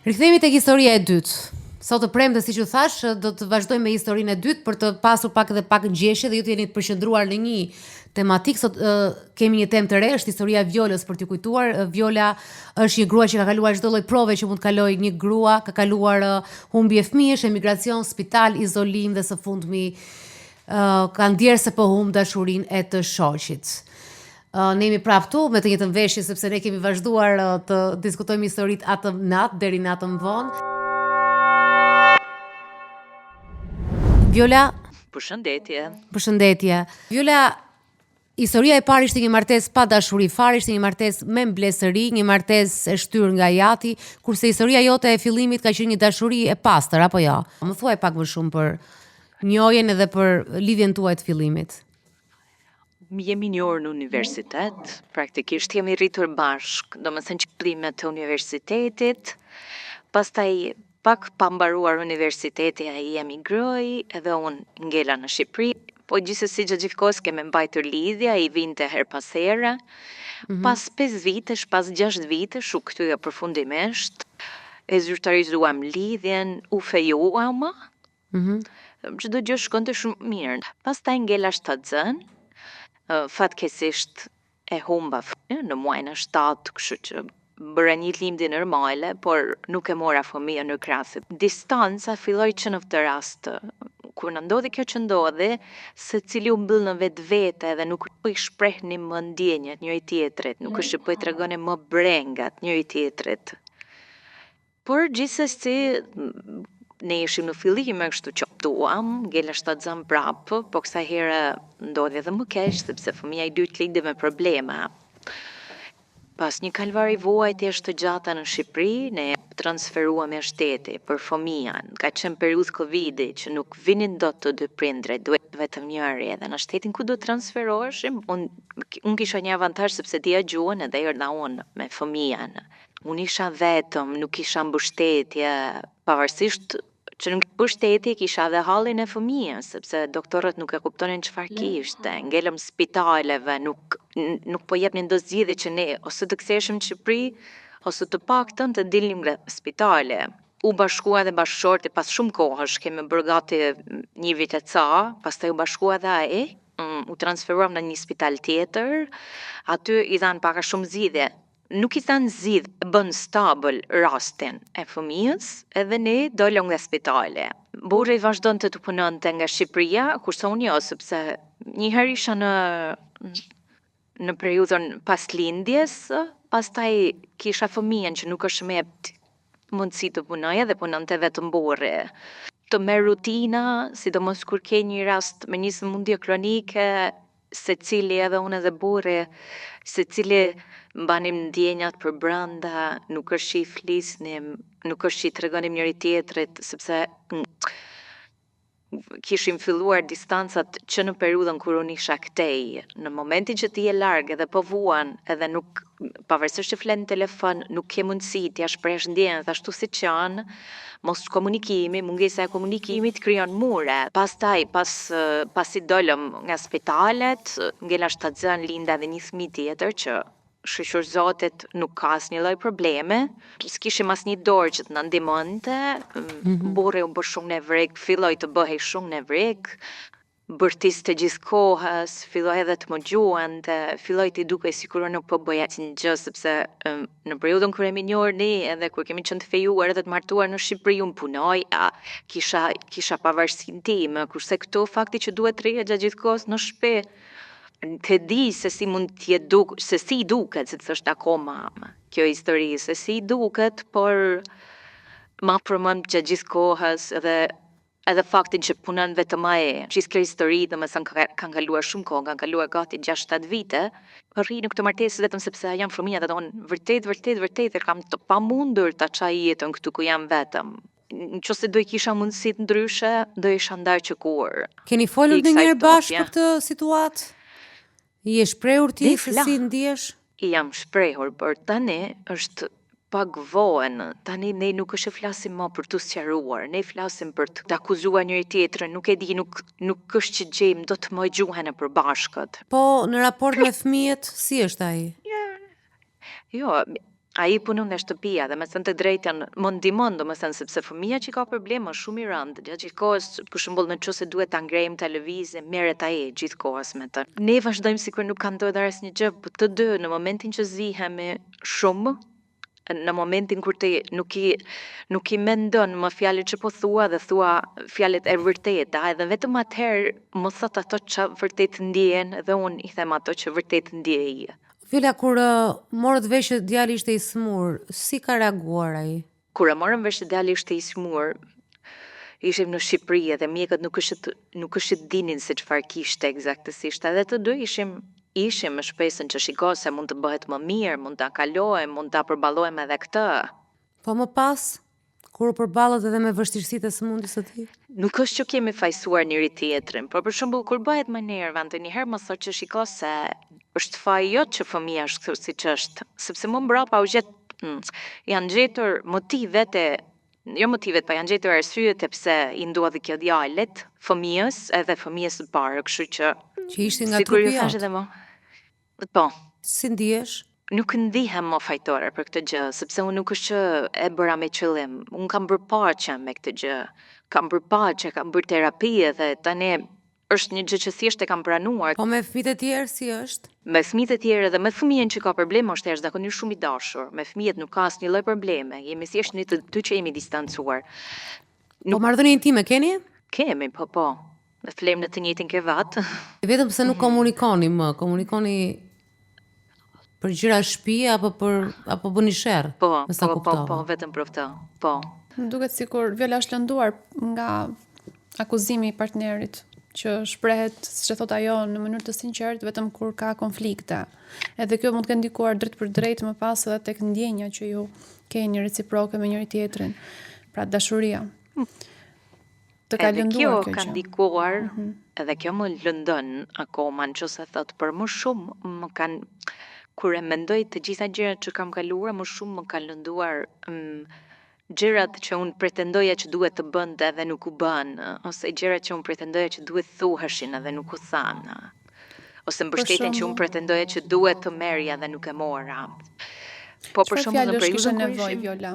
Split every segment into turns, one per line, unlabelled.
Rikthehemi tek historia e dytë. Sot të premte, siç u thash, do të vazhdojmë me historinë e dytë për të pasur pak ngjeshje dhe ju të jeni të përqendruar në një tematik. Sot kemi një temë të re, është historia e Violës për t'ju kujtuar. Viola është një grua që ka kaluar çdo lloj prove që mund të kalojë një grua, ka kaluar humbje fëmijësh, emigracion, spital, izolim dhe së fundmi ka ndjerë se po humb dashurinë e të shoqit. Ne jemi prapë këtu me të njëjtën veshje sepse ne kemi vazhduar të diskutojmë historitë atë natë deri natën vonë. Viola, përshëndetje. Viola, historia e parë ishte një martesë pa dashuri fare, ishte një martesë me mblesëri, një martesë e shtyrë nga jati, kurse historia jote e fillimit ka qenë një dashuri e pastër, apo jo? Më thuaj pak më shumë për njohjen edhe për lidhjen tuaj të fillimit.
Jemi njohur në universitet, praktikisht jemi rritur bashk, domethënë qëllimet të universitetit, pastaj pak pa mbaruar universiteti ai emigroi, edhe unë ngela në Shqipëri, po gjithsesi gjatë gjithë kohës kemi mbajtur lidhje, ai vinte her pas here. Pas 5 vitesh, pas 6 vitesh, u kthye përfundimisht, e zyrtarizuam lidhjen, u fejuam. Çdo gjë shkonte shumë mirë. Pastaj ngela shtatzën, fatkeqësisht e humba fëmijën në muajin e 7, kështu që bëra një lindje normale, por nuk e mora fëmijën në krahas. Distanca filloi që në këtë rast, kur na ndodhi kjo që ndodhi, secili u mbyll në vetvete dhe nuk po i shprehnim më ndjenjat njëri tjetrit, nuk është që po i tregonim më brengat njëri tjetrit. Por gjithsesi ne ishim në fillim e kështu që optuam, ngela shtatzën prapë, po kësaj here ndodhi edhe më keq sepse fëmia i dytë lindi me probleme. Pas një kalvari vuajtjesh të gjata në Shqipëri, ne transferuam e shteti për fëmijën. Ka qenë periudhë Covidi që nuk vinin dot të dy prindrit, duhet vetëm njëri, edhe në shtetin ku do transferoheshim, unë kisha një avantazh sepse dija gjuhën edhe erdha unë me fëmijën. Unë isha vetëm, nuk kisha mbështetje, pavarësisht që në mbështetje kisha dhe hallin e fëmijës, sepse doktorët nuk e kuptonin çfarë kishte. Ngelëm spitaleve, nuk po jepnin do zgjidhje që ne ose të ktheheshim në Shqipëri, ose të paktën të dilnim nga spitali. U bashkua edhe bashkëshorti pas shumë kohësh, kemi bërë gati 1 vit e ca, pastaj u bashkua edhe ai, u transferuam në një spital tjetër, aty i dhanë pak a shumë zgjidhje. Nuk i thanë zgjidhje, bën stabil rastin e fëmijës, edhe ne dolëm nga spitali. Burri vazhdonte të punonte nga Shqipëria, kurse unë jo, sepse një herë isha në periudhën pas lindjes, pastaj kisha fëmijën që nuk është më jep mundësi të punojë dhe punonte vetëm burri. Të merr rutina, sidomos kur ke një rast me një sëmundje kronike, secili edhe unë edhe burri, secili mbanim ndjenjat për brenda, nuk është që i flisnim, nuk është që i tregonim njëri tjetrit, sepse kishim filluar distancat që në periudhën kur unë isha këtej. Në momentin që ti je larg edhe po vuan, edhe nuk, pavarësisht që flet në telefon, nuk ke mundësi t'ia shprehësh ndjenjat ashtu siç janë, mos komunikimi, mungesa e komunikimit krijon mure. Pastaj, pasi dolëm nga spitalet, ngela shtatzën, linda edhe një fëmijë tjetër që shqyqur Zotit nuk ka asnjë lloj probleme, s'kishim asnjë dorë që të na ndihmonte, burri u bë shumë nevrik, filloi të bëhej shumë nevrik, bërtiste gjithë kohës, filloi edhe të më gjuante, filloi t'i dukej sikur nuk po bëja asnjë gjë, sepse në periudhën kur jemi njohur ne edhe kur kemi qenë të fejuar edhe të martuar në Shqipëri, unë punoja, kisha pavarësinë time, kurse këtu fakti që duhet rrihet gjatë gjithë kohës në shtëpi, të di se si mund t'je se si i duket, se të thështë akoma kjo histori, se si i duket, por ma përmend gjatë gjithë kohës edhe faktin që punon vetëm ai. Gjithë kjo histori, domethënë kanë kaluar shumë kohë, kanë kaluar gati 6-7 vite, rri në këtë martesë vetëm sepse janë fëmijë dhe unë vërtet kam të pamundur ta çaj jetën këtu ku jam vetëm. Nëse do i kisha mundësi të ndryshe, do isha ndarë që kur.
Keni folur ndonjëherë bashkë për këtë situatë? Je shprehur ti se si ndihesh?
Jam shprehur, por tani është pak voën. Tani ne nuk është e flasim më për të sqaruar, ne flasim për të akuzuar njëri tjetrin, nuk e di, nuk është që gjejmë do të më gjuhën e përbashkët.
Po në raport me fëmijët, si është ai?
Jo, ai punon në shtëpia dhe me thënë të drejtën më ndihmon, domethënë sepse fëmia që ka probleme është shumë i rëndë. Gjatë gjithë kohës, për shembull, nëse duhet ta ngrejmë televizin, merret ai gjithkohës me të. Ne vazhdojmë sikur nuk ka ndodhur asnjë gjë, po të dy në momentin që zihemi shumë, në momentin kur ti nuk i mendon më fjalët që po thua dhe thua fjalët e vërteta, edhe vetëm atëherë më thot ato që vërtet ndjen dhe unë i them ato që vërtet ndjej.
Vjolla, kur morët vesh që djali ishte i smur, si ka reaguar ai?
Kur e morëm vesh që djali ishte i smur, ishim në Shqipëri dhe mjekët nuk është dinin se çfarë kishte eksaktësisht. Edhe të dy ishim me shpresën që shiko se mund të bëhet më mirë, mund ta kalojmë, mund ta përballojmë edhe këtë.
Po më pas, kur u përballet edhe me vështirësitë e sëmundjes së tij?
Nuk është që kemi fajsuar njëri tjetrin, por për shembull kur bëhet më nerva, ndonjëherë më thotë që shiko se është faji jot që fëmia është kështu siç është, sepse më mbrapa u gjet janë gjetur motivet pa janë gjetur arsyet e pse i ndodhi kjo djalit, fëmijës edhe fëmijës së parë, kështu që
ishte nga
sikur
trupi
ju thash
jot.
edhe më. Po,
Si ndihesh?
nuk ndihem më fajtore për këtë gjë, sepse unë nuk është që e bëra me qëllim. Unë kam bërë paqe me këtë gjë. Kam bërë paqe, kam bërë terapi dhe tani është një gjë që thjesht e kam pranuar.
Po me fëmijët e tjerë si është?
Me fëmijët e tjerë dhe me fëmijën që ka probleme është jashtëzakonisht shumë i dashur. Me fëmijët nuk ka asnjë lloj probleme. Jemi thjesht një të dy që jemi distancuar.
Po marrëdhënie intime keni?
Kemi, po. Ne flem në të njëjtin krevat.
Vetëm pse nuk komunikoni më, komunikoni për gjëra shtëpie apo bëni sherr?
Po,
Sa kuptova.
vetëm për këtë. Po.
Më duket sikur Vjolla është lënduar nga akuzimi i partnerit, që shprehet, siç e thot ajo, në mënyrë të sinqertë vetëm kur ka konflikte. Edhe kjo mund të ketë ndikuar drejt për drejt më pas edhe tek ndjenja që ju keni reciproke me njëri tjetrin. Pra dashuria. Të ka
Edhe
lënduar
kjo
kjo
ka
gjë.
ndikuar, edhe kjo më lëndon akoma, nëse thot për më shumë më kanë kur e mendoj të gjitha gjërat që kam kaluar, më shumë më kanë lënduar gjërat që unë pretendoja që duhet të bënte edhe nuk u bën, ose gjërat që unë pretendoja që duhet thuheshin edhe nuk u thanë. Ose mbështetjen që unë pretendoja që duhet të merja dhe nuk e mora. Po për
Çfarë
shembull në
fjalësh kishe
periudhën kur
nevojë
ishim
Vjolla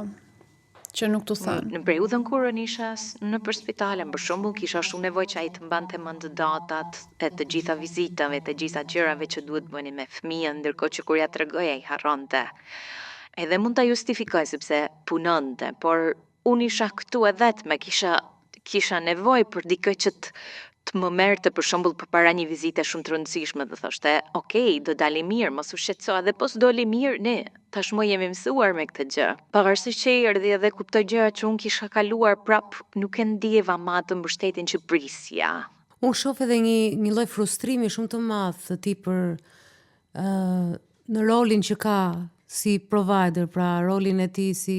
që nuk t'u thanë?
në periudhën kur unë isha nëpër spitale, për shembull, kisha shumë nevojë që ai të mbante mend datat e të gjitha vizitave, të gjitha gjërave që duhet bëni me fëmijën, ndërkohë që kur ja tregoja ai harronte. Edhe mund ta justifikoj sepse punonte, por unë isha këtu e vetme, kisha nevojë për dikë që të më merrte për shembull përpara një vizite shumë të rëndësishme dhe thoshte, "Okej, do dali mirë, mos u shqetëso." Edhe po s'doli mirë, ne tashmë jemi mësuar me këtë gjë. Pavarësisht që erdhi edhe kuptoj gjëra që unë kisha kaluar prap, nuk e ndjeva më atë mbështetjen që prisja.
Unë shoh edhe një lloj frustrimi shumë të madh të tij për në rolin që ka si provider, pra rolin e tij si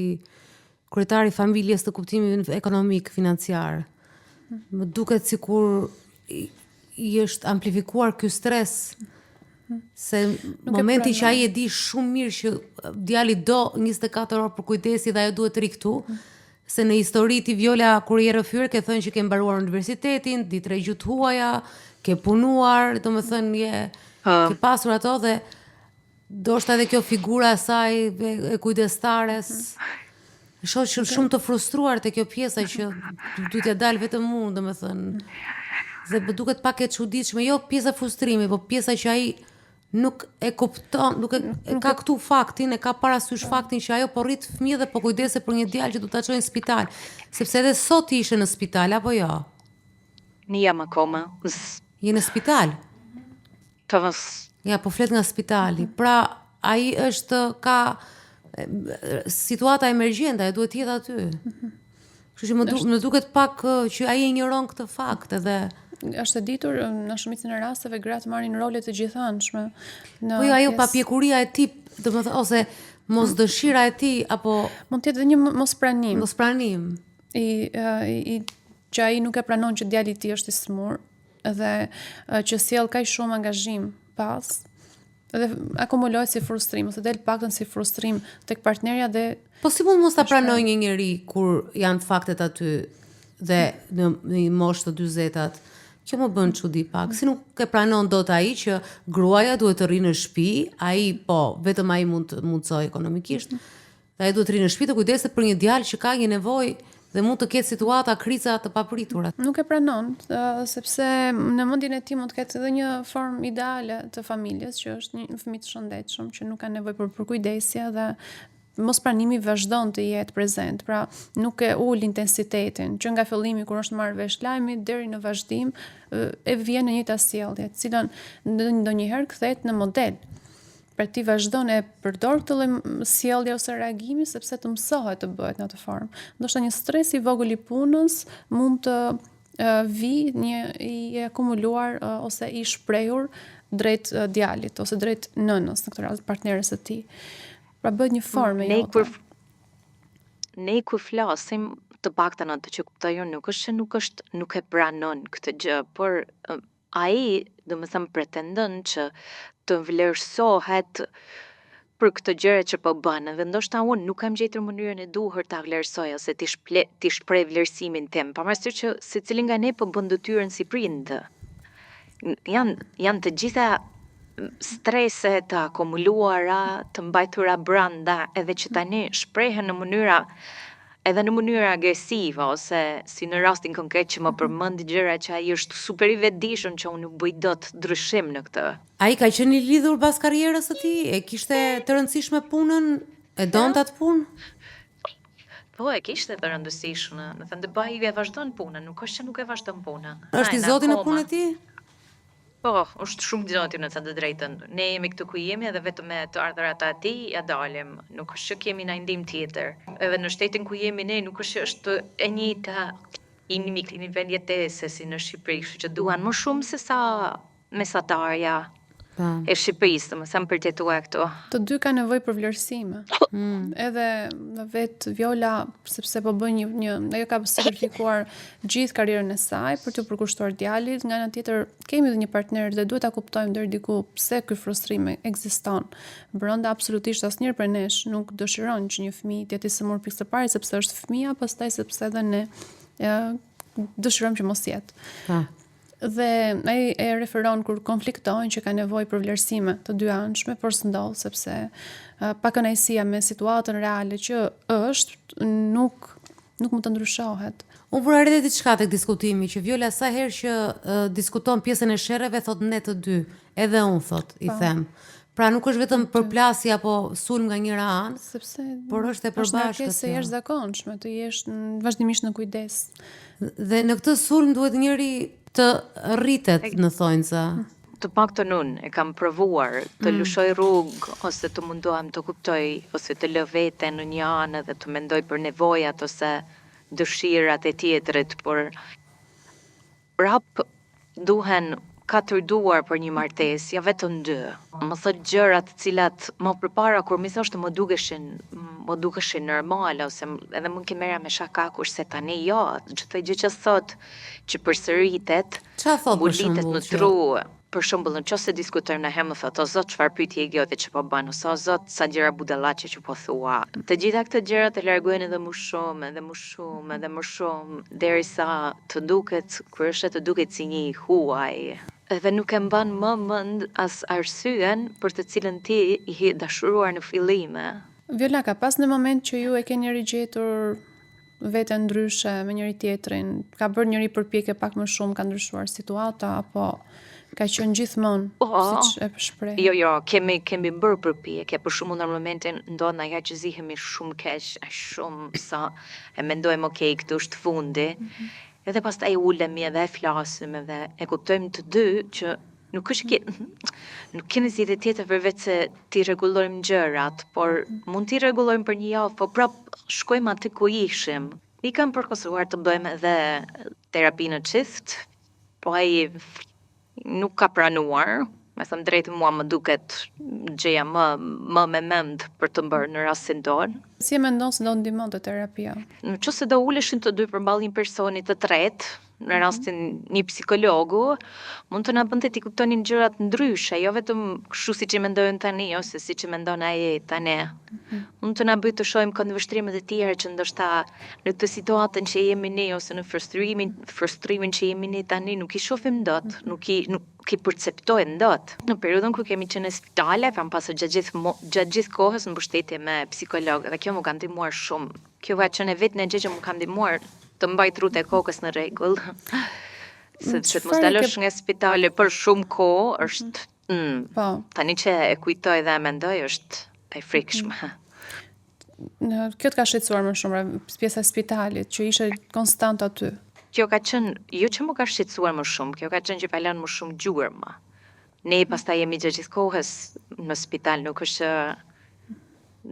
kryetari i familjes të kuptimit ekonomik, financiar. Më duket sikur i është amplifikuar ky stres, se momenti që ai e di shumë mirë që djali do 24 orë për kujdesi dhe ajo duhet të ri këtu, se në histori ti Vjolla kur je rrëfyer ke thënë që ke mbaruar universitetin, di 3 gjuhë huaja, ke punuar, domethënë ke pasur ato dhe ndoshta edhe kjo figura e saj e kujdestares. Shoh që shumë të frustruar te kjo pjesa që duhet ja dal vetëm unë, domethënë. Dhe më duket pak e çuditshme, jo pjesa frustrimi, po pjesa që ai nuk e kupton, nuk e ka këtu faktin, e ka parasysh faktin që ajo po rrit fëmijë dhe po kujdese për një djalë që do ta çojnë në spital, sepse edhe sot ishe në spital apo jo?
Në jam akoma.
Je në spital? Ja, po flet nga spitali. Pra, ai ka situata emergjente, e duhet të jetë aty. Kështu që më duket pak që ai injoron këtë fakt edhe
është e ditur në shumicën e rasteve gratë marrin role të gjithëanshme.
Po jo, ajo papjekuria e tij, domethënë ose mos dëshira e tij apo
mund të jetë edhe një mospranim.
Mospranim.
Që ai nuk e pranon që djali i tij është i smur dhe që sjell kaq shumë angazhim pas dhe akumulohet si frustrim ose del paktën si frustrim tek partnerja dhe
po si mund mos ta pranoj një njeri kur janë faktet aty dhe në moshë të 40-at Kjo më bën çudi pak. Si nuk e pranon dot ai që gruaja duhet të rrinë në shtëpi, ai po, vetëm ai mund të mundsoj ekonomikisht. Dhe ai duhet të rrinë në shtëpi të kujdeset për një djalë që ka një nevojë dhe mund të ketë situata, kriza të papritura.
Nuk e pranon, sepse në mendjen e tij mund të ketë edhe një formë ideale të familjes, që është një fëmijë të shëndetshëm, që nuk ka nevojë për kujdesje dhe mospranimi vazhdon të jetë prezent, pra nuk e ul intensitetin, që nga fillimi kur është marrë vesh lajmi deri në vazhdim e vjen në njëjta sjellje, të cilën ndonjëherë kthehet në model. Pra ti vazhdon e përdor këtë lloj sjellje ose reagimi sepse të mësohet të bëhet në atë formë. Ndoshta një stres i vogël i punës mund të vi një i akumuluar ose i shprehur drejt djalit ose drejt nënës, në këtë rast partneres së tij. Pra bëhet një formë jote.
Ne kur flasim të paktën atë që kuptoj unë nuk e pranon këtë gjë, por ai domethënë pretendon që të vlerësohet për këtë gjëra që po bën, dhe ndoshta unë nuk kam gjetur mënyrën e duhur ta vlerësoj ose ti shpreh vlerësimin tim, pavarësisht që secili nga ne po bën detyrën si prind. Janë të gjitha strese të akumuluara, të mbajtura brenda, edhe që tani shprehen në mënyra agresive, ose si në rastin konkret që më përmendi gjëra që ai është super i vetëdijshëm që unë nuk bëj dot ndryshim në këtë.
Ai ka qenë i lidhur pas karrierës së tij, e kishte të rëndësishme punën, e donte atë punë?
Po, e kishte të rëndësishme, më thënë të bëj e vazhdon punën, nuk është që nuk e vazhdon punën.
Është i zoti në punën e tij?
Po, është shumë gjatë në të drejtën. Ne jemi këtu ku jemi edhe vetëm me të ardhurat e tij ja dalim. Nuk është që kemi ndaj ndim tjetër. Edhe në shtetin ku jemi ne nuk është që është e njëjta një vend jetese si në Shqipëri, kështu që duan më shumë se sa mesatarja e Shqipërisë, domethënë për të jetuar këtu.
Të dy kanë nevojë për vlerësime. Edhe vet Viola, sepse po bën ajo ka sakrifikuar gjithë karrierën e saj për të përkushtuar djalit, nga ana tjetër kemi edhe një partner dhe duhet ta kuptojmë deri diku pse ky frustrim ekziston. Brenda absolutisht asnjëri prej nesh nuk dëshiron që një fëmijë të jetë i sëmur pikë së pari sepse është fëmia, pastaj sepse edhe ne dëshirojmë që mos jetë. Dhe ai e referon kur konfliktojnë që ka nevojë për vlerësime të dy anshme, por s'ndodh sepse pakënaqësia me situatën reale që është nuk mund të ndryshohet.
Unë vura re diçka tek diskutimi që Viola sa herë që diskuton pjesën e sherreve thot ne të dy, edhe unë thot i them. Pra nuk është vetëm përplasje apo sulm nga njëra anë,
sepse
por është e përbashkët.
Është një jashtëzakonshme, të jesh vazhdimisht në kujdes.
Dhe në këtë sulm duhet njëri të rritet, në thonjza.
Të paktën unë e kam provuar të lëshoj rrugë ose të mundohem të kuptoj ose të lë veten në një anë dhe të mendoj për nevojat ose dëshirat e tjetrit, por prap duhen 4 duar për një martesë, ja vetëm 2. Më thot gjëra të cilat më përpara kur më thoshte më dukeshin normale ose edhe mund të merra me shaka kurse tani jo, çdo gjë që thot që përsëritet, mbulitet në tru. Për shembull, nëse diskutojmë në herë më thot, o zot, çfarë pyetje idiote që po bën, ose o zot, sa gjëra budallaçe që po thua. Të gjitha këto gjëra të largojnë edhe më shumë, edhe më shumë, edhe më shumë, derisa të duket si një huaj. Edhe nuk e mban më mend as arsyen për të cilën ti i dashuruar në fillime.
Viola, ka pas në moment që ju e keni rigjetur veten ndryshe me njëri tjetrin, ka bërë njëri përpjekje pak më shumë, ka ndryshuar situata, apo ka qenë gjithmonë, siç e shpreh?
Jo, kemi bërë përpjekje, për shembull në momentin ndodh na që zihemi shumë keq, shumë sa e mendojmë okay, këtu është fundi. Edhe pastaj ulemi edhe e flasim edhe e kuptojmë të dy që nuk kemi zgjidhje tjetër përveç se ti rregullojmë gjërat, por mund t'i rregullojmë për një javë, po prap shkojmë aty ku ishim. I kam përkushtuar të bëjmë edhe terapi në çift, po ai nuk ka pranuar. Me thënë drejtë, mua më duket gjëja më me mend për të bërë në rastin tonë.
Si e mendon se do ndihmonte terapia?
Nëse do uleshin të dy përballë një personi të tretë, në rastin një psikologu, mund të na bënte ti kuptonin gjërat ndryshe, jo vetëm kështu siç i mendojnë tani ose siç i mendon ai tani. Mund të na bëjë të shohim këndvështrimet e tjera që ndoshta në këtë situatën që jemi ne ose në frustrimin që jemi ne tani nuk i shohim dot, nuk i perceptojnë dot. Në periudhën kur kemi qenë në spitale, kam pasur gjatë gjithë kohës në mbështetje me psikolog dhe kjo më ka ndihmuar shumë. Kjo ka qenë vetëm një gjë që më ka ndihmuar të mbaj trut e kokës në rregull. Sepse të mos dalosh nga spitali për shumë kohë është
Po.
Tani që e kujtoj dhe e mendoj është e frikshme.
Kjo të ka shqetësuar më shumë, pjesa e spitalit, që ishe konstant aty.
Kjo ka qenë, jo që më ka shqetësuar më shumë, kjo ka qenë që pa lënë më shumë gjurmë. Ne pastaj jemi gjatë gjithë kohës në spital, nuk është që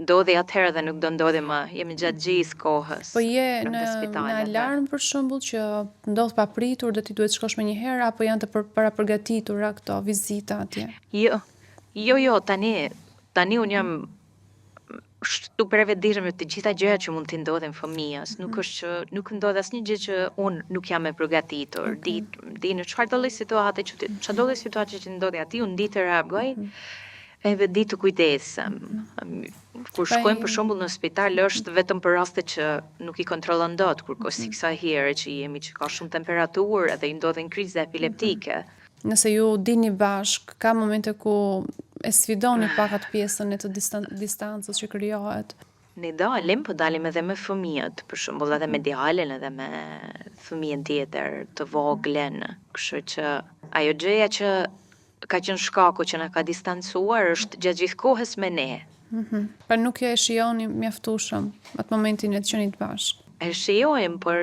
ndodhi atëherë dhe nuk do ndodhi më, jemi gjatë gjithë kohës.
Po je
në
në alarm për shembull që ndodh papritur dhe ti duhet shkosh më një herë apo janë të parapërgatitura këto vizita atje?
Jo, tani unë jam shtu prevedishëm të gjitha gjërat që mund të ndodhin fëmijës. Nuk është që nuk ndodh asnjë gjë që unë nuk jam e përgatitur. Di në çfarë do lloj situate që ndodhi aty, unë di të reagoj. Edhe di të kujdesem. Kur shkojmë për shembull në spital është vetëm për raste që nuk i kontrollon dot, kur si kësaj here që jemi që ka shumë temperaturë dhe i ndodhin kriza epileptike.
Nëse ju dini bashk, ka momente ku e sfidoni pak atë pjesën e të distancës që krijohet.
Ne dalim, po dalim edhe me fëmijët, për shembull edhe me djalin edhe me fëmijën tjetër të voglen. Kështu që ajo gjëja që ka qenë shkaku që na ka distancuar është gjatë gjithë kohës me ne.
Pra nuk e shijoni mjaftueshëm atë momentin e të qenit bashkë.
E shijojmë, por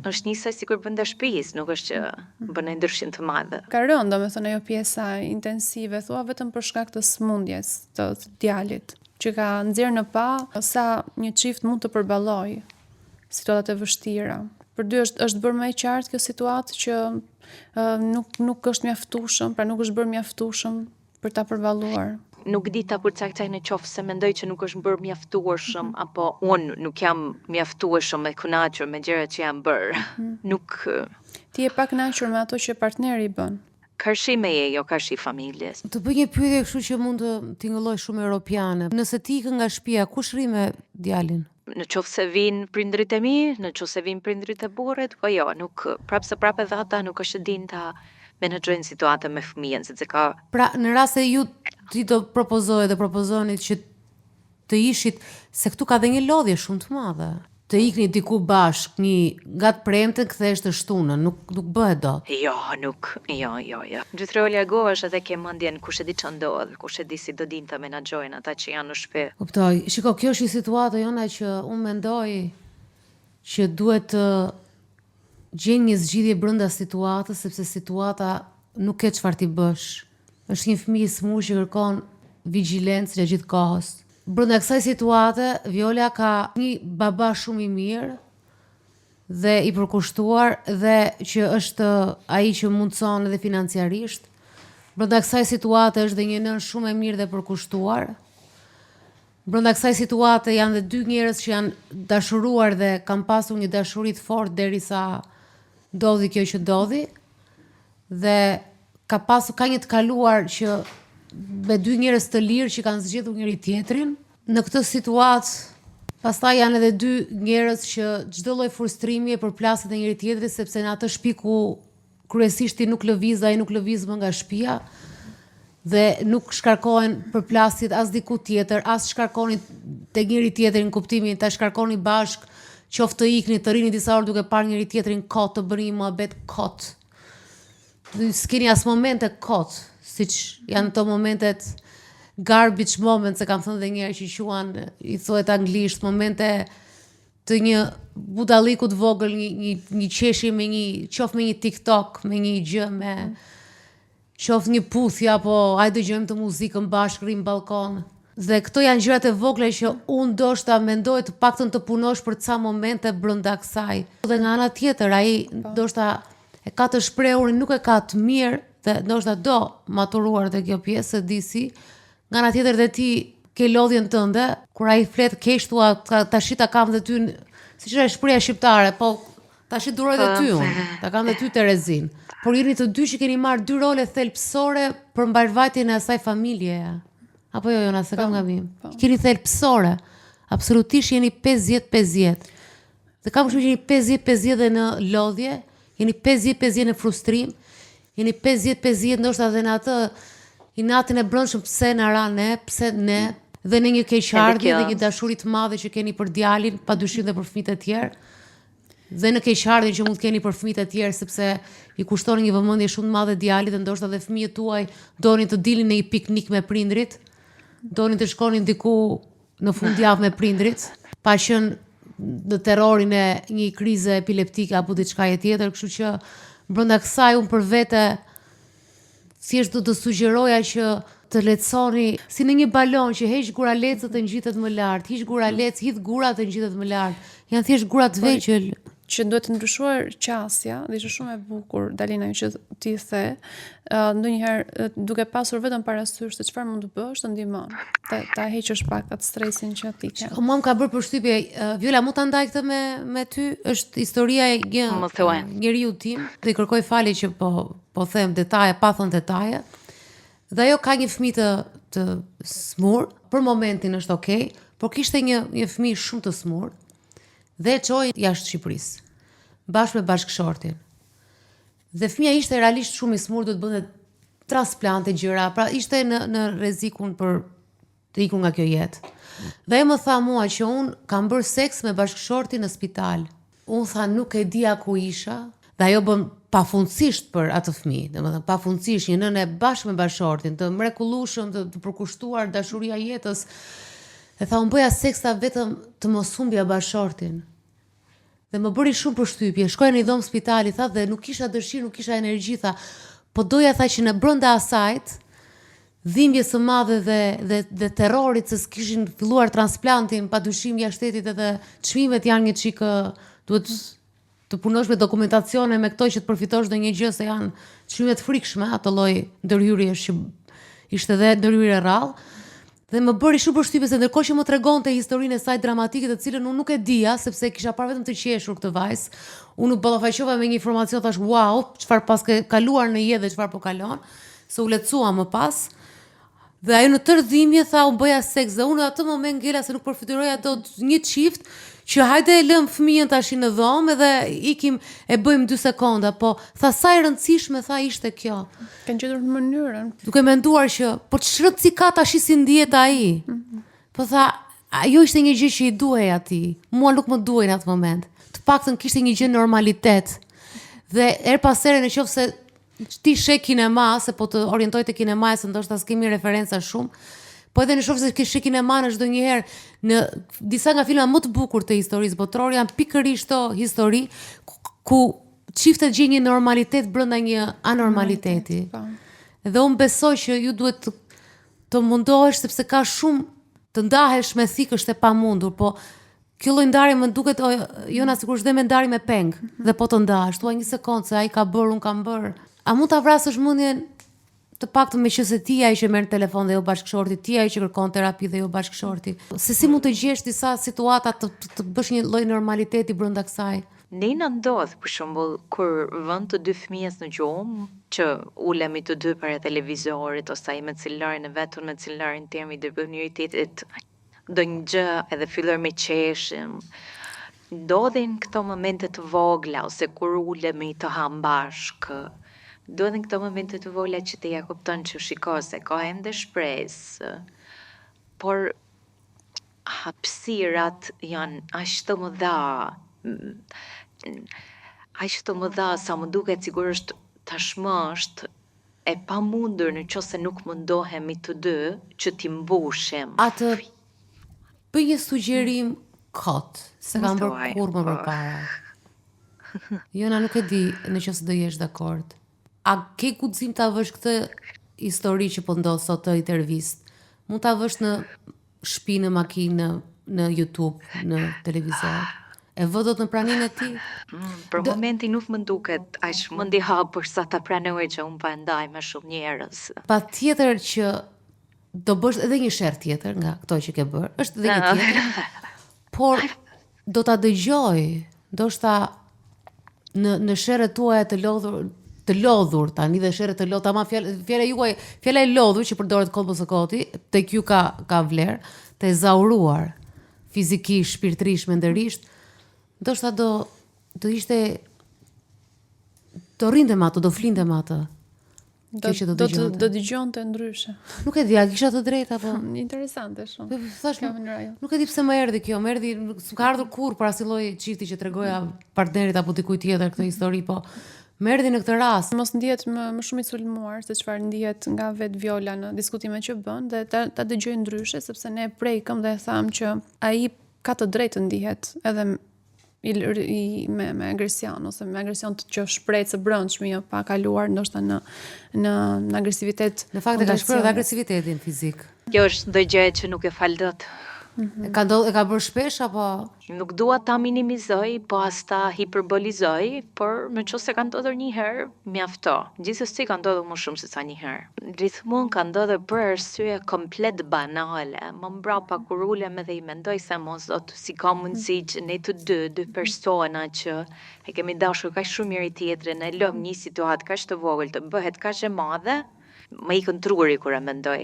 është njësoj sikur bën shtëpis, nuk është që bën ndryshim të madh.
Ka rënë domethënë ajo pjesa intensive, thua vetëm për shkak të smundjes të djalit, që ka nxjerrë në pa sa një çift mund të përballojë situatat e vështira. Për dy është bërë më e qartë kjo situatë që nuk është mjaftueshëm, pra nuk është bërë mjaftueshëm për ta përballuar.
Nuk di ta përcaktoj në qoftë se mendoj që nuk është bërë mjaftueshëm apo unë nuk jam mjaftueshëm e kënaqur me gjërat që janë bërë. Nuk
Ti je pa kënaqur me ato që partneri bën.
Karshi me jo karshi familjes.
Të bëj një pyetje kështu që mund të tingëlloj shumë europiane. Nëse ti ikën nga shtëpia, kush rri me djalin?
Në qoftë se vinë prindrit e mi, në qoftë se vinë prindrit e burrit, po jo, nuk prapë edhe ata nuk është din ta menaxhojnë situatën me fëmijën, sepse ka.
Pra, në rast se ju ti do propozoni që të ishit, se këtu ka dhe një lodhje shumë të madhe. Të ikni diku bashk, nga të premten kthehesh të shtunën, nuk bëhet dot.
Jo. Gjithroj largohesh edhe ke mendjen kush e di ç'o ndodh, kush e di si do din ta menaxhojnë ata që janë në shtëpi.
Kuptoj. Shiko, kjo është një situatë jona që unë mendoj që duhet të gjejnë një zgjidhje brenda situatës, sepse situata nuk ke çfarë ti bësh. Është një fëmijë i smur që kërkon vigjilencë gjatë gjithë kohës. Brenda kësaj situate, Viola ka një baba shumë i mirë dhe i përkushtuar dhe që është ai që mundson edhe financiarisht. Brenda kësaj situate është dhe një nën shumë e mirë dhe përkushtuar. Brenda kësaj situate janë dhe dy njerëz që janë dashuruar dhe kanë pasur një dashuri të fortë derisa ndodhi kjo që ndodhi. Dhe ka një të kaluar që me dy njerëz të lirë që kanë zgjedhur njëri tjetrin. Në këtë situatë, pastaj janë edhe dy njerëz që çdo lloj frustrimi e përplaset e njëri tjetrit, sepse në atë shtëpi ku kryesisht nuk lëviz, ai nuk lëviz më nga shtëpia dhe nuk shkarkohen përplasjet as diku tjetër, as shkarkoni te njëri tjetri në kuptimin ta shkarkoni bashk, qoftë të ikni, të rini disa orë duke parë njëri tjetrin kot, të bëni një muhabet kot. S'keni as momente kot, siç janë to momentet garbage moments, se kam thënë dhe njerë që quan, i thohet anglisht, momente të një budalliku të vogël, një qeshi me qoftë me një TikTok, me një gjë, me qoftë një puthja, apo hajde dëgjojmë të muzikën bashkë, rrim balkon. Dhe këto janë gjërat e vogla që unë ndoshta mendoj të paktën të punosh për ca momente brenda kësaj. Dhe nga ana tjetër, ai ndoshta e ka të shprehur, nuk e ka të mirë, dhe ndoshta do maturuar te kjo pjesë, di si. Nga ana tjetër dhe ti ke lodhjen tënde, kur ai flet keq thua tash ta kam dhe ty, siç është shpreha shqiptare, po Tash i duroj dhe ty unë, ta kam dhe ty Terezin. Por jeni të dy që keni marrë dy role thelpsore për mbarvajtjen e asaj familje. Apo jo, Jona, se kam gabim. Keni thelpsore. Absolutisht jeni 50-50. Dhe kam shumë që jeni 50-50 dhe në lodhje, jeni 50-50 në frustrim, jeni 50-50 ndoshta edhe në atë i natin e brendshëm pse na ra ne, pse ne, dhe në një keqardhje dhe një dashuri të madhe që keni për djalin, padyshim dhe për fëmijët e tjerë. Dhe në keqardhjen që mund të keni për fëmijët e tjerë sepse i kushton një vëmendje shumë të madhe djalit dhe ndoshta edhe fëmijët tuaj donin të dilin në një piknik me prindrit, donin të shkonin diku në fundjavë me prindrit, pa qenë në terrorin e një krize epileptike apo diçka tjetër, kështu që brenda kësaj unë për vete thjesht do të sugjeroja që të lehtësoni si në një balon që heq guralecë të ngjitet më lart, hiq guralecë, hidh gura të ngjitet më lart. Janë thjesht gura të vegjël.
Që duhet të ndryshuar qasja, dhe ishte shumë e bukur Dalina që ti the, ndonjëherë duke pasur vetëm parasysh se çfarë mund të bësh, të ndihmon. Ta heqësh pak atë stresin që ti ke.
Mua më ka bërë përshtypje, Viola, mund ta ndaj këtë me ty? Është historia e një njeriu tim, dhe kërkoj falje që po them detaje, pa thënë detaje. Dhe ajo ka një fëmijë të smur, për momentin është okay, por kishte një fëmijë shumë të smur. Dhe e çoi jashtë Shqipërisë, bashkë me bashkëshortin. Dhe fëmia ishte realisht shumë i smur, do të bënte transplante gjëra, pra ishte në rrezikun për të ikur nga kjo jetë. Dhe ajo më tha mua që unë kam bërë seks me bashkëshortin në spital. Unë tha nuk e dija ku isha, dhe ajo bën pafundësisht për atë fëmijë, domethënë pafundësisht, një nënë e bashkë me bashkëshortin, të mrekullueshëm, të përkushtuar dashuria jetës. E tha unë bëja seksa vetëm të mos humbja bashkëshortin. Dhe më bëri shumë përshtypje, shkoja në një dhomë spitali, tha, dhe nuk kisha dëshirë, nuk kisha energji, tha, po doja, tha, që në brenda asajt, dhimbjes së madhe dhe terrorit se s'kishin filluar transplantin, padyshim jashtetit edhe çmimet janë një çik, duhet të punosh me dokumentacione me këto që të përfitosh ndonjë gjë se janë çmime të frikshme, ato lloj ndërhyrjesh që ishte edhe ndërhyrje rrallë. Dhe më bëri shumë përshtypje se ndërkohë që më tregonte historinë e saj dramatike, të cilën unë nuk e dija sepse kisha parë vetëm të qeshur këtë vajzë. Unë u ballafaqova me një informacion, thash wow, çfarë pas ke kaluar në jetë dhe çfarë po kalon, se u lehtësua më pas. Dhe ajo në tërë dhimbje tha u bëja seks dhe unë në atë moment ngela se nuk përfituroja dot një çift që hajde e lëm fëmijën tash në dhomë edhe ikim e bëjmë 2 sekonda, po tha sa e rëndësishme tha ishte kjo.
Kanë gjetur në mënyrën.
Duke menduar që po ç'rëndësi ka tash si ndihet ai. Po tha ajo ishte një gjë që i duhej atij. Mua nuk më duhej në atë moment. Të paktën kishte një gjë normalitet. Dhe her pas here nëse ti sheh kinema, se po të orientoj te kinema, se ndoshta s'kemi referenca shumë. Po edhe në shoh se ke kinema në çdo një herë në disa nga filma më të bukur të historisë botërore janë pikërisht to histori ku çiftet gjejnë një normalitet brenda një anormaliteti. Dhe unë besoj që ju duhet të mundohesh sepse ka shumë të ndahesh me thikë është e pamundur, po kjo lloj ndarje më duket Jona sigurisht dhe me ndarje me peng dhe po të ndahesh, thua një sekondë se ai ka bërë, unë kam bërë. A mund ta vrasësh mendjen të paktën meqense ti ai që merr telefon dhe jo bashkëshorti, ti ai që kërkon terapi dhe jo bashkëshorti. Se si mund të gjesh disa situata të bësh një lloj normaliteti brenda kësaj?
Ne na ndodh për shembull kur vën të dy fëmijës në gjumë, që ulemi të dy para televizorit ose ai me celularin e vet, me celularin tim i dërgoj njëri tjetrit ndonjë gjë edhe filloj me qeshim. Ndodhin këto momente të vogla ose kur ulemi të ham bashkë. Ndodhin këto momente të vogla që ti ja kupton që shiko se ka ende shpresë. Por hapësirat janë aq të mëdha. Aq të mëdha sa më duket sigurisht tashmë është e pamundur nëse nuk mundohemi të dy që t'i mbushim.
Atë bëj një sugjerim kot, se kam bërë kur më përpara. Jona nuk e di nëse do jesh dakord. A ke guxim ta vësh këtë histori që po ndodh sot të intervistë? Mund ta vësh në shtëpi, në makinë, në YouTube, në televizor? E vë dot në praninë e tij?
Për momentin nuk më duket aq më ndihap për sa ta pranoj që unë pa ndaj me shumë njerëz.
Patjetër që do bësh edhe një sherr tjetër nga këto që ke bërë. Është edhe një tjetër. Por do ta dëgjoj, ndoshta në sherrët tuaja të lodhur tani dhe sherrët të lodhur, ama fjala e lodhur që përdoret kohë pas kohë, tek ju ka vlerë, të ezauruar fizikisht, shpirtërisht, mendërisht, ndoshta do ishte do rrinte me atë, do flinte me atë.
Do dëgjonte ndryshe.
Nuk e di, a kisha të drejtë apo?
Interesante shumë.
Thash,
Kam në rajon.
nuk e di pse më erdhi kjo, s'ka ardhur kurrë para si lloj çifti që tregoja partnerit apo dikujt tjetër këtë histori, po më erdhi në këtë rast.
Mos ndihet më shumë i sulmuar se çfarë ndihet nga vet Viola në diskutimet që bën dhe ta dëgjoj ndryshe sepse ne prekëm dhe tham që ai ka të drejtë të ndihet edhe me agresion ose me agresion që shpreh së brendshmi, jo pa kaluar ndoshta në agresivitet.
Në fakt e ka shprehur edhe agresivitetin fizik.
Kjo është ndonjë gjë që nuk e fal dot.
E ka bërë shpesh apo
Nuk dua ta minimizoj, po as ta hiperbolizoj, por nëse ka ndodhur një herë, mjafto. Gjithsesi ka ndodhur më shumë se sa një herë. Gjithmonë ka ndodhur për arsye komplet banale. Më mbrapa kur ulem edhe i mendoj se mos si ka mundësi që ne të dy persona që e kemi dashur kaq shumë njëri tjetrin, e lëm një situatë kaq të vogël të bëhet kaq e madhe, më ikën truri kur e mendoj.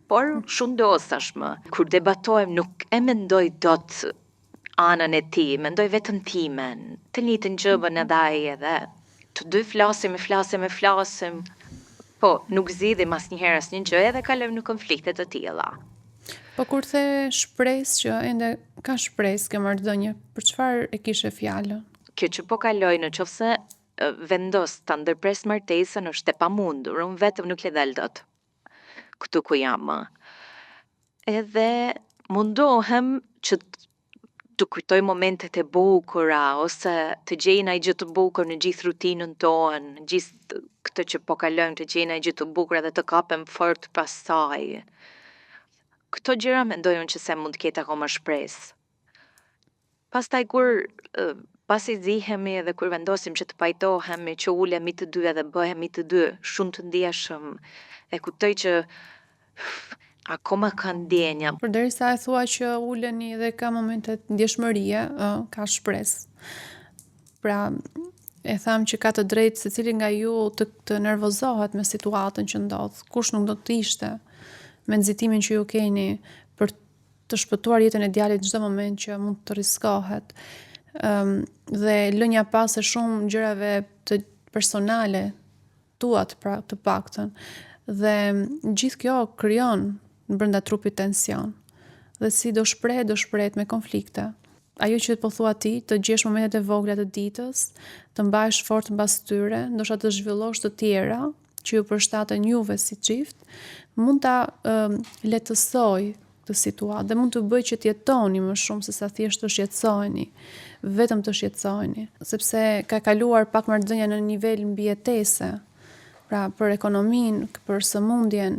Por shumë dos tashmë. Kur debatojmë nuk e mendoj dot anën e tij, mendoj vetëm timen. Të njëjtën gjë bën edhe ai edhe. Të dy flasim. Po, nuk zgjidhim asnjëherë asnjë gjë edhe kalojmë në konflikte të tilla.
Po kur the shpresë që ende ka shpresë ke marrëdhënie, për çfarë e kishe fjalën?
Kjo që po kaloj nëse vendos ta ndërpres martesën është e pamundur, unë vetëm nuk le dal dot. Këtu ku jam. Edhe mundohem që të kujtoj momentet e bukura ose të gjej ndonjë gjë të bukur në gjithë rutinën tonë, gjithë këtë që po kalojmë, të gjej ndonjë gjë të bukur dhe të kapem fort pastaj. Këto gjëra mendoj unë që se mund të ketë akoma shpresë. Pastaj kur pasi zihemi edhe kur vendosim që të pajtohemi, që ulemi të dy edhe bëhemi të dy shumë të ndjeshëm, e kuptoj që akoma ka ndjenja.
Përderisa e thua që uleni dhe ka momente ndjeshmërie, ka shpresë. Pra, e tham që ka të drejtë secili nga ju të nervozohet me situatën që ndodh. Kush nuk do të ishte me nxitimin që ju keni për të shpëtuar jetën e djalit në çdo moment që mund të riskohet. Dhe lënja pas e shumë gjërave të personale tuat, pra të paktën. Dhe gjithë kjo krijon brenda trupit tension. Dhe si do shprehet me konflikte. Ajo që po thua ti, të gjesh momentet e vogla të ditës, të mbahesh fort mbas tyre, ndoshta të zhvillosh të tjera që ju përshtaten juve si çift, mund ta lehtësoj këtë situatë dhe mund të bëjë që të jetoni më shumë se sa thjesht të shqetësoheni, vetëm të shqetësoheni, sepse ka kaluar pak marrëdhënia në nivel mbijetese. Pra për ekonominë, për sëmundjen,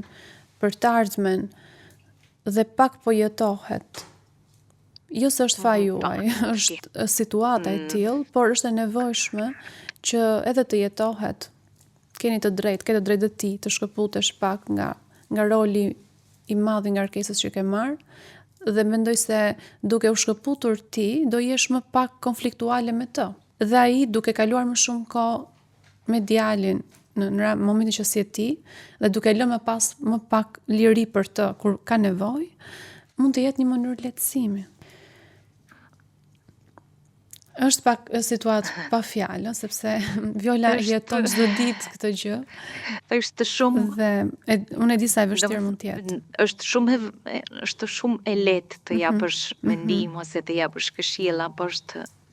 për të ardhmen dhe pak po jetohet. Jo se është faji juaj, është situata e tillë, por është e nevojshme që edhe të jetohet. Keni të drejtë dhe ti të shkëputesh pak nga roli i madh i ngarkesës që ke marrë dhe mendoj se duke u shkëputur ti, do jesh më pak konfliktuale me të. Dhe ai duke kaluar më shumë kohë me djalin në momentin që si e ti dhe duke lënë më pak liri për të kur ka nevojë, mund të jetë një mënyrë lehtësimi. Është pak situatë pa fjalë, sepse Viola jeton çdo ditë këtë gjë.
Është shumë
dhe unë e di sa e vështirë mund të jetë.
Është shumë e lehtë të japësh mendim ose të japësh këshilla, por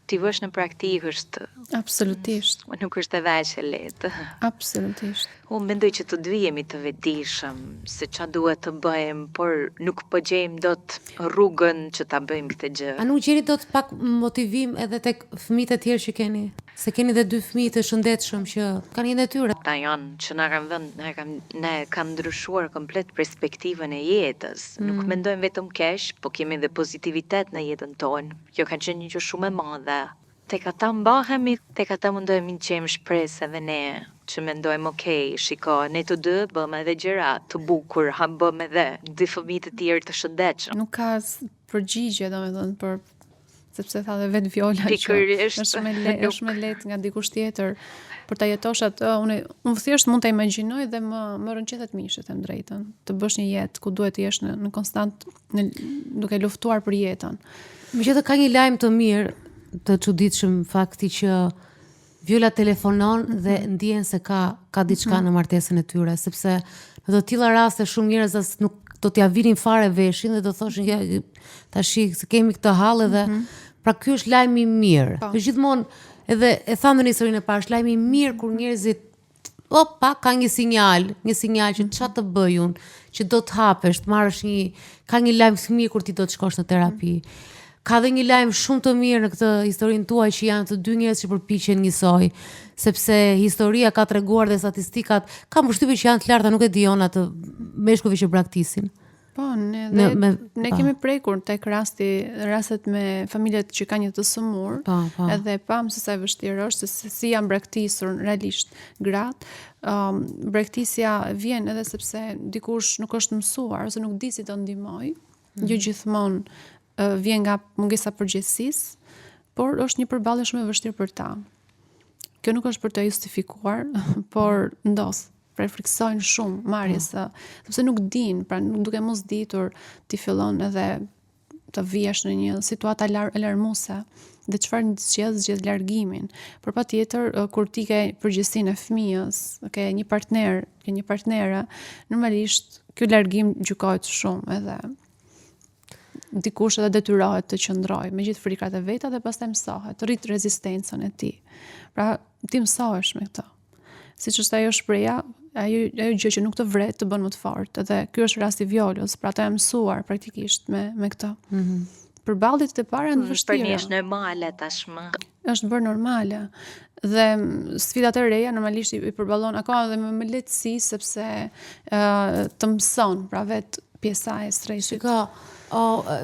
ti vësh në praktikë është
absolutisht.
Nuk është edhe aq e lehtë.
Absolutisht.
Unë mendoj që të dy jemi të vetëdijshëm se çfarë duhet të bëjmë, por nuk po gjejmë dot rrugën që ta bëjmë këtë gjë.
A nuk gjeni dot pak motivim edhe tek fëmijët e tjerë që keni? Se keni dhe 2 fëmijë të shëndetshëm që kanë një detyrë.
Ata janë që na kanë vënë, ne kanë ndryshuar komplet perspektivën e jetës. Nuk mendojmë vetëm keq, po kemi dhe pozitivitet në jetën tonë. Kjo ka qenë një gjë shumë e madhe. Tek ata mbahemi, tek ata mundohemi të gjejmë shpresë edhe ne, që mendojmë shiko, ne të dy bëmë edhe gjëra të bukur, bëmë edhe 2 fëmijë të tjerë të shëndetshëm.
Nuk ka përgjigje, domethënë, për sepse tha dhe vetë Viola që
Pikërisht.
është më lehtë nga dikush tjetër për ta jetosh atë, unë thjesht mund ta imagjinoj dhe më rënqethet mishi, them drejtën, të bësh një jetë ku duhet të jesh në konstant duke luftuar për jetën.
Megjithatë ka një lajm të mirë, të çuditshëm fakti që Viola telefonon dhe ndihen se ka diçka në martesën e tyre, sepse në të tilla raste shumë njerëz as nuk do t'ja vinin fare veshin dhe do thoshin ja tashi se kemi këtë hall edhe pra ky është lajmi i mirë. Gjithmonë edhe e thamë në historinë e parë, lajmi i mirë kur njerëzit opa ka një sinjal që çfarë të bëj unë, që do të hapesh, të marrësh ka një lajm të mirë kur ti do të shkosh në terapi. Ka dhe një lajm shumë të mirë në këtë historinë tuaj që janë të dy njerëz që përpiqen njësoj, sepse historia ka treguar dhe statistikat kam përshtypjen që janë të larta, nuk e di ona të meshkujve që braktisin.
Po, ne kemi prekur tek rastet me familjet që kanë një të sëmur, edhe pam se sa e vështirë është, se si janë braktisur realisht gratë. Braktisja vjen edhe sepse dikush nuk është mësuar ose nuk di si të ndihmoj, jo gjithmonë vjen nga mungesa përgjegjësisë, por është një përballje shumë e vështirë për ta. Kjo nuk është për të justifikuar, por ndos, frikësojnë shumë marrjes, sepse nuk din, pra duke mos ditur ti fillon edhe të vihesh në një situatë alarmuese dhe çfarë zgjedh largimin. Por patjetër kur ti ke përgjegjësinë e fëmijës, ke një partner, ke një partnere, normalisht ky largim gjykohet shumë edhe dikush edhe detyrohet të qëndroj me gjithë frikat e veta dhe pastaj mësohet, rrit rezistencën e tij. Pra ti mësohesh me këtë. Siç është ajo shpreha, ajo gjë që nuk të vret të bën më të fortë. Edhe ky është rasti i Violës, pra ata janë mësuar praktikisht me këtë. Përballjet e para janë vështira.
Për ne është normale tashmë.
Është bërë normale. Dhe sfidat e reja normalisht i përballon akoma dhe me lehtësi sepse të mëson, pra vetë pjesa e stresit.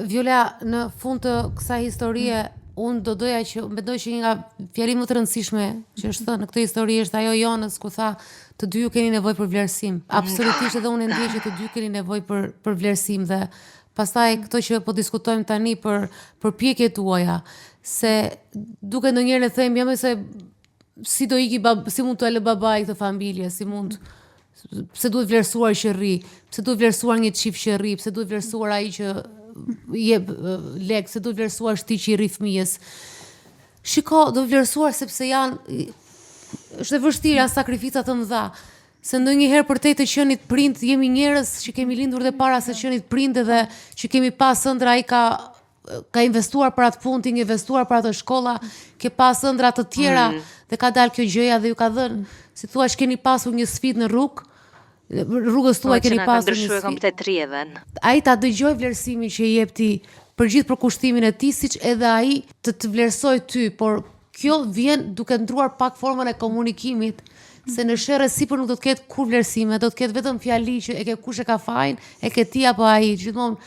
Viola, në fund të kësaj historie, unë do doja që mendoj që një nga fjalit më të rëndësishme që është thënë në këtë histori është ajo Jonës ku tha të dy ju keni nevojë për vlerësim. Absolutisht edhe unë ndjej që të dy keni nevojë për vlerësim dhe pastaj këto që po diskutojmë tani për përpjekjet tuaja, se duke ndonjëherë ne them jam se si do iki si mund të lë babai këtë familje, pse duhet vlerësuar që rri, pse duhet vlerësuar një çift që rri, pse duhet vlerësuar ai që jep lek, pse duhet vlerësuar ti që i rri fëmijës. Shiko, do vlerësuar sepse është e vështirë, janë sakrifica të mëdha. Se ndonjëherë për te të qenit prind jemi njerëz që kemi lindur dhe para se qenit prind dhe që kemi pas ëndra ai ka investuar për atë punë, investuar për atë shkolla, ke pas ëndra të tjera dhe ka dalë kjo gjëja dhe ju ka dhënë, si thua që keni pasur një sfidë në rrugës tuaj keni pasur një
sfidë.
Ai ta dëgjoj vlerësimin që i jep ti për gjithë përkushtimin e tij, siç edhe ai të vlerësoj ty, por kjo vjen duke ndruar pak formën e komunikimit, se në sherrë sipër nuk do të ketë kur vlerësime, do të ketë vetëm fjali që e ke kush e ka fajin, e ke ti apo ai, gjithmonë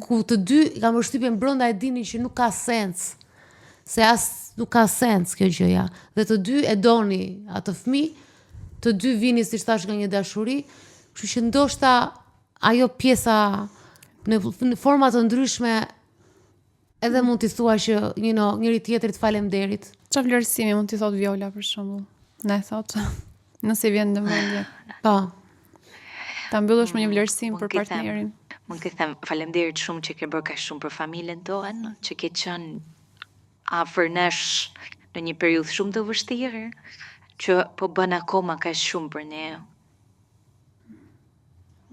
ku të dy kam përshtypjen brenda e dini që nuk ka sens. Se nuk ka sens kjo gjëja. Dhe të dy e doni atë fëmijë, të dy vini siç thash nga një dashuri, kështu që ndoshta ajo pjesa në forma të ndryshme edhe mund t'i thua që njëri tjetrit faleminderit.
Çfarë vlerësimi mund t'i thot Viola për shembull? Ne thot, nëse vjen në mendje.
Po.
Ta mbyllësh me një vlerësim për partnerin.
Mund të them faleminderit shumë që ke bërë kaq shumë për familjen tonë, që ke qenë afër nesh në një periudhë shumë të vështirë, që po bën akoma kaq shumë për ne.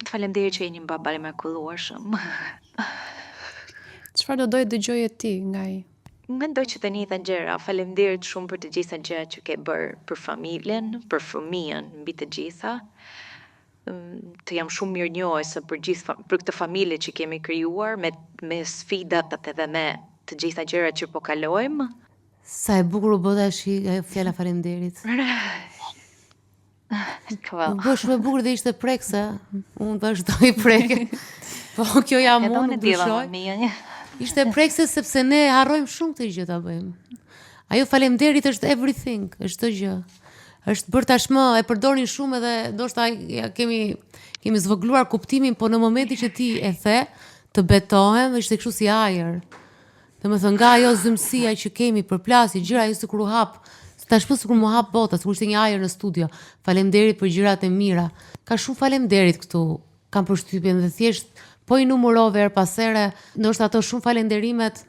Faleminderit që jeni baba i mrekullueshëm.
Çfarë do doje dëgjoje ti nga ai?
Mendoj që të njëjta gjëra. Faleminderit shumë për të gjitha gjërat që ke bërë për familjen, për fëmijën, mbi të gjitha. Të jam shumë mirënjohëse për këtë familje që kemi krijuar me sfidat edhe me të gjitha gjërat që po kalojmë.
Sa e bukur u bë tash ajo fjala faleminderit. Po shumë e bukur dhe ishte prekse. Unë vazhdoj preke. Po kjo jam unë nuk dyshoj. Ishte prekse sepse ne harrojmë shumë këtë gjë ta bëjmë. Ajo faleminderit është everything, është çdo gjë. Është bërë tashmë, e përdorin shumë edhe ndoshta kemi zvogluar kuptimin, po në momentin që ti e the, të betohem, ishte kështu si ajër. Domethënë nga ajo zëmsia që kemi për plasje, gjëra ajo sikur u hap. Tashmë sikur më hap bota, sikur ishte një ajër në studio. Faleminderit për gjërat e mira. Ka shumë faleminderit këtu. Kam përshtypjen dhe thjesht po i numërove her pas here, ndoshta ato shumë falenderimet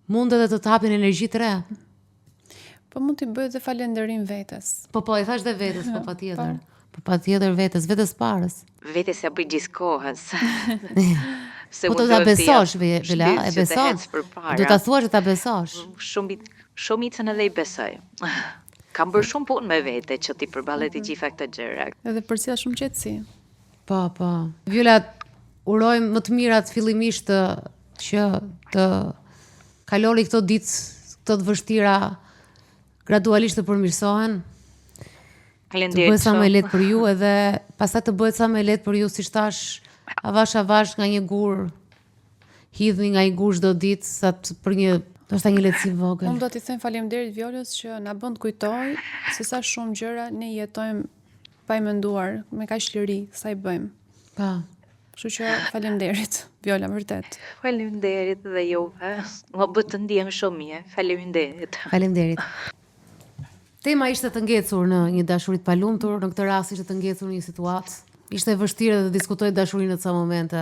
mund edhe të hapin energji të re.
Po mund t'i bëj dhe falënderim vetes.
Po, e thash dhe vetes, po patjetër. Po patjetër vetes parës.
Vetes ja bëj gjithë kohës.
Po të ta besosh, Vela, e beson. Do ta thuash që ta besosh.
Shumicën edhe i besoj. Kam bërë shumë punë me vete që ti përballet i gjitha këto gjëra.
Edhe përcjell shumë qetësi.
Po. Vjola, urojmë më të mirat fillimisht që të kaloni këto ditë, këto të vështira gradualisht të përmirësohen. Të bëhet sa më lehtë për ju edhe pastaj të bëhet sa më lehtë për ju, siç thash, avash nga një gur. Hidhni nga një gur çdo ditë sa për një ndoshta një lehtësi vogël.
Unë do t'i them faleminderit Violës që na bën të kujtoj se sa shumë gjëra ne jetojmë pa i menduar, me kaq liri sa i bëjmë.
Po.
Kështu që faleminderit Viola, vërtet.
Faleminderit dhe juve. Më bë të ndihem shumë mirë. Faleminderit.
Tema ishte të ngecur në një dashuri të palumtur, në këtë rast ishte të ngecur në një situatë. Ishte e vështirë të diskutoj dashurinë në ca momente.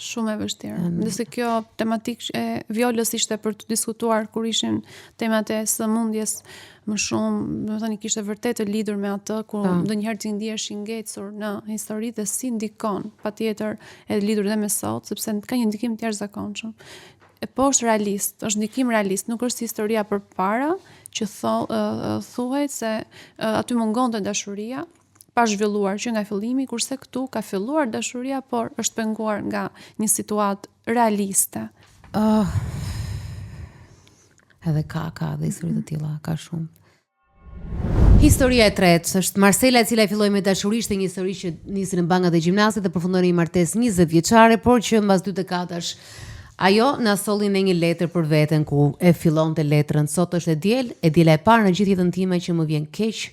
Shumë e vështirë. Nëse kjo tematikë e Violës ishte për të diskutuar kur ishin temat e sëmundjes më shumë, domethënë kishte vërtet të lidhur me atë ku ndonjëherë ti ndihesh i ngecur në histori dhe si ndikon, patjetër e lidhur edhe me sot, sepse ka një ndikim të jashtëzakonshëm. Po është realist, është ndikim realist, nuk është si historia përpara që thuhet se aty mungonte dashuria pa zhvilluar që nga fillimi, kurse këtu ka filluar dashuria, por është penguar nga një situatë realiste.
Edhe ka dhe histori të tilla, ka shumë. Historia e tretë është Marcela, e cila filloi me dashuri, ishte një histori që nisi në bangat e gjimnastit dhe përfundoi në një martesë 20 vjeçare, por që mbas 2 dekadash ajo na solli në një letër për veten ku e fillonte letrën. Sot është e diela e parë në gjithë jetën time që më vjen keq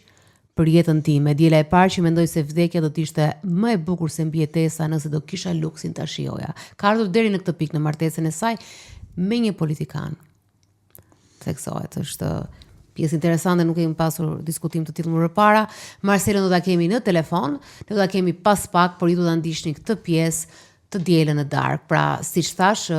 për jetën time. Diela e parë që mendoj se vdekja do të ishte më e bukur se mbijetesa nëse do kisha luksin ta shijoja. Ka ardhur deri në këtë pikë në martesën e saj me një politikan. Theksohet, është pjesë interesante, nuk kemi pasur diskutim të tillë më parë. Marcelën do ta kemi në telefon, ne do ta kemi pas pak, por ju do ta ndiqni këtë pjesë të dielën në darkë. Pra, siç thash,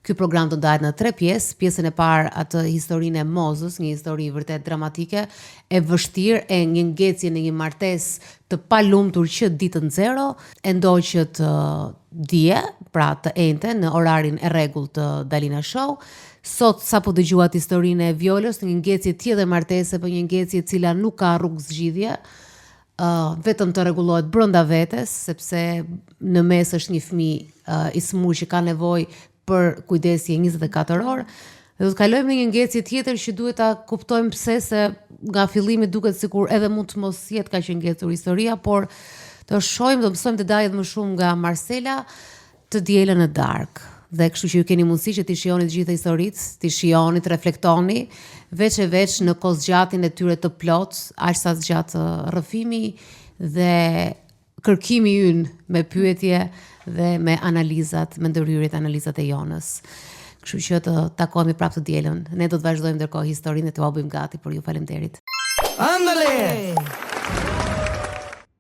ky program do ndahet në 3 pjesë. Pjesën e parë atë historinë e Mozës, një histori vërtet dramatike, e vështirë, e një ngecje në një martesë të palumtur që ditën 0 e ndoqët dje, pra të ente në orarin e rregullt të Dalina Show. Sot sapo dëgjuat historinë e Violës, një ngecje tjetër martese, por një ngecje e cila nuk ka rrugë zgjidhje. Vetëm të rregullohet brenda vetes, sepse në mes është një fëmijë i smur që ka nevojë për kujdesje 24 orë. Dhe do të kalojmë në një ngecje tjetër që duhet ta kuptojmë pse, se nga fillimi duket sikur edhe mund të mos jetë kaq e ngecur historia, por do mësojmë detajet më shumë nga Marcela të dielën në darkë. Dhe kështu që ju keni mundësi që t'i shihoni të gjitha historitë, t'i shihoni, të reflektoni, veç në kozgjatin e tyre të plot, aq sa zgjat rrëfimi dhe kërkimi ynë me pyetje dhe me analizat, me ndërhyrjet analizat e Jonës. Kështu që të takohemi prapë të dielën. Ne do të vazhdojmë ndërkohë historinë dhe t'u bëjmë gati për ju. Faleminderit.
Andale!